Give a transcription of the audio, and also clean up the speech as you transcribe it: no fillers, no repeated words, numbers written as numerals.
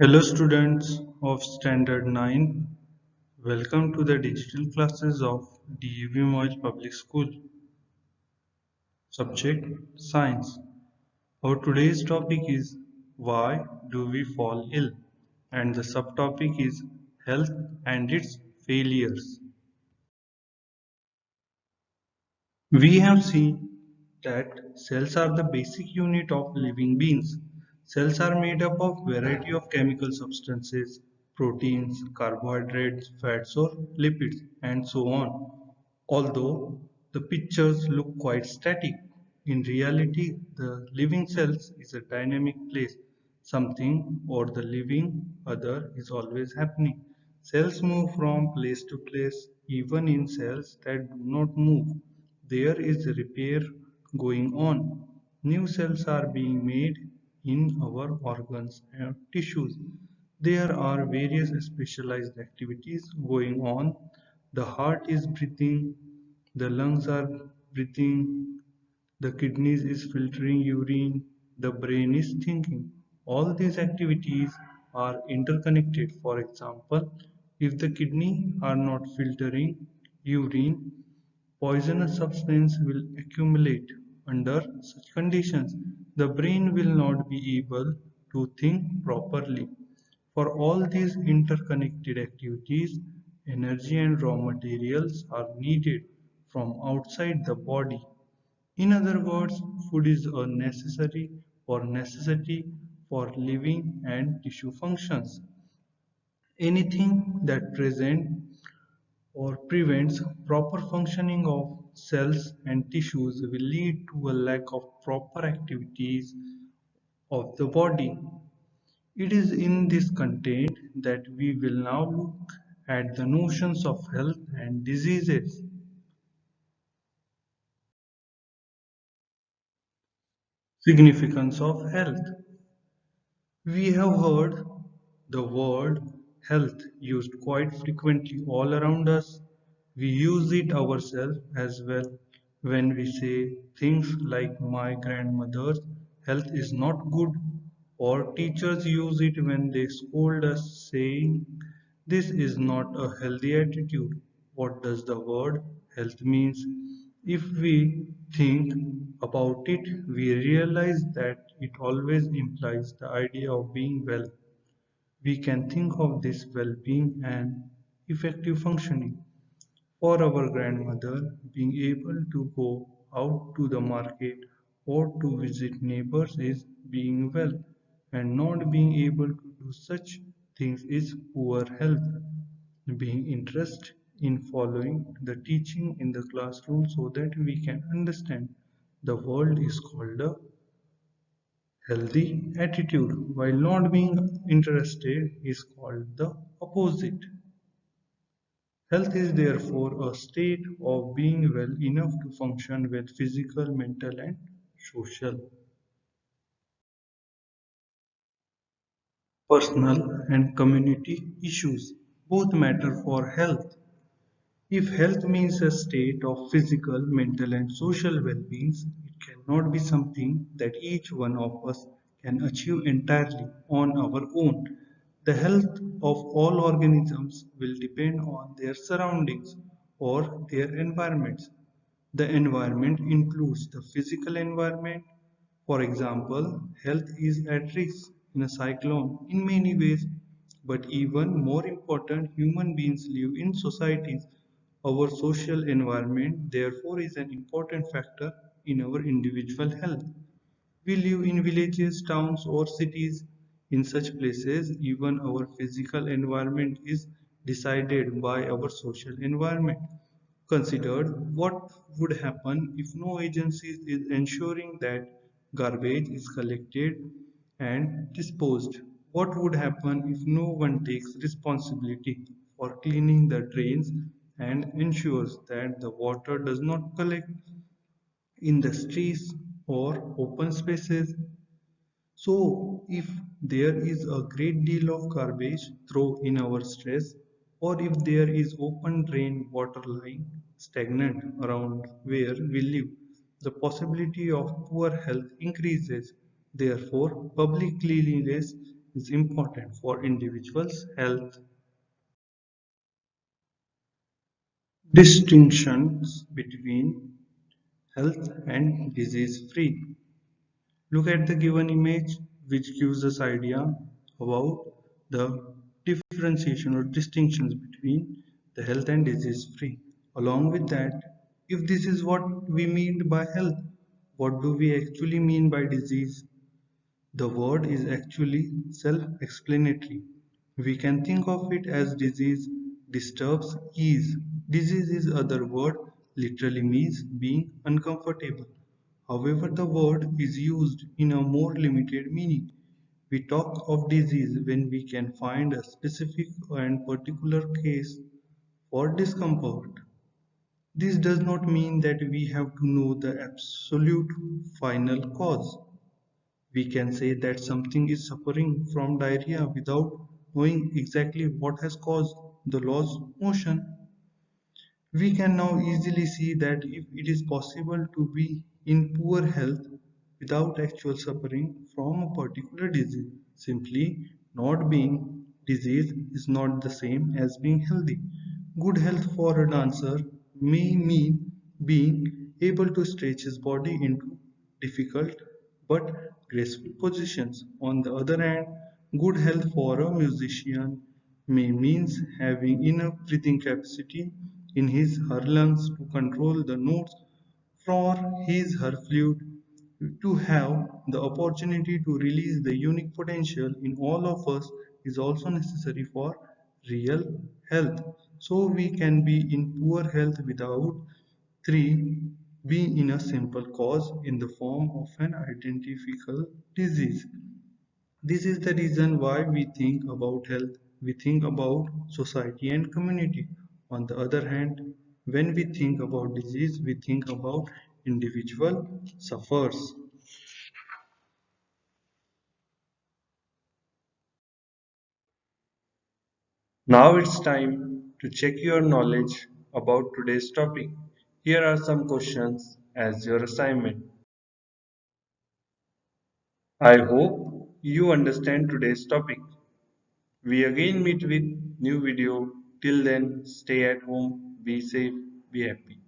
Hello students of Standard 9. Welcome to the digital classes of DUV Moil Public School. Subject Science. Our today's topic is Why do we fall ill? And the subtopic is Health and its failures. We have seen that cells are the basic unit of living beings. Cells are made up of variety of chemical substances, proteins, carbohydrates, fats or lipids, and so on. Although the pictures look quite static, in reality the living cells is a dynamic place. Something or the living other is always happening. Cells move from place to place, even in cells that do not move. There is repair going on. New cells are being made in our organs and tissues. There are various specialized activities going on. The heart is breathing, the lungs are breathing, the kidneys is filtering urine, the brain is thinking. All these activities are interconnected. For example, if the kidney are not filtering urine, poisonous substance will accumulate. Under such conditions, the brain will not be able to think properly. For all these interconnected activities, energy and raw materials are needed from outside the body. In other words, food is a necessity for living and tissue functions. Anything that presents or prevents proper functioning of cells and tissues will lead to a lack of proper activities of the body. It is in this content that we will now look at the notions of health and diseases. Significance of health. We have heard the word health used quite frequently all around us. We use it ourselves as well when we say things like my grandmother's health is not good, or teachers use it when they scold us saying this is not a healthy attitude. What does the word health means? If we think about it, we realize that it always implies the idea of being well. We can think of this well-being and effective functioning. For our grandmother, being able to go out to the market or to visit neighbors is being well, and not being able to do such things is poor health. Being interested in following the teaching in the classroom so that we can understand the world is called a healthy attitude, while not being interested is called the opposite. Health is therefore a state of being well enough to function with physical, mental, and social, personal, and community issues. Both matter for health. If health means a state of physical, mental, and social well being, it cannot be something that each one of us can achieve entirely on our own. The health of all organisms will depend on their surroundings or their environments. The environment includes the physical environment. For example, health is at risk in a cyclone in many ways, but even more important, human beings live in societies. Our social environment, therefore, is an important factor in our individual health. We live in villages, towns, or cities. In such places, even our physical environment is decided by our social environment. Considered what would happen if no agency is ensuring that garbage is collected and disposed. What would happen if no one takes responsibility for cleaning the drains and ensures that the water does not collect in the streets or open spaces? So, if there is a great deal of garbage thrown in our stress, or if there is open drain water lying stagnant around where we live, the possibility of poor health increases. Therefore, public cleanliness is important for individuals' health. Distinctions between health and disease free. Look at the given image which gives us idea about the differentiation or distinctions between the health and disease free. Along with that, if this is what we mean by health, what do we actually mean by disease? The word is actually self-explanatory. We can think of it as disease disturbs ease. Disease is other word literally means being uncomfortable. However, the word is used in a more limited meaning. We talk of disease when we can find a specific and particular case for discomfort. This does not mean that we have to know the absolute final cause. We can say that something is suffering from diarrhea without knowing exactly what has caused the loss motion. We can now easily see that if it is possible to be in poor health without actual suffering from a particular disease, simply not being diseased is not the same as being healthy. Good health for a dancer may mean being able to stretch his body into difficult but graceful positions. On the other hand, good health for a musician may means having enough breathing capacity in his her lungs to control the notes for his her flute to have the opportunity to release the unique potential in all of us is also necessary for real health. So we can be in poor health without 3. Be in a simple cause in the form of an identifiable disease. This is the reason why we think about health, we think about society and community. On the other hand, when we think about disease, we think about individual suffers. Now it's time to check your knowledge about today's topic. Here are some questions as your assignment. I hope you understand today's topic. We again meet with new video. Till then, stay at home, be safe, be happy.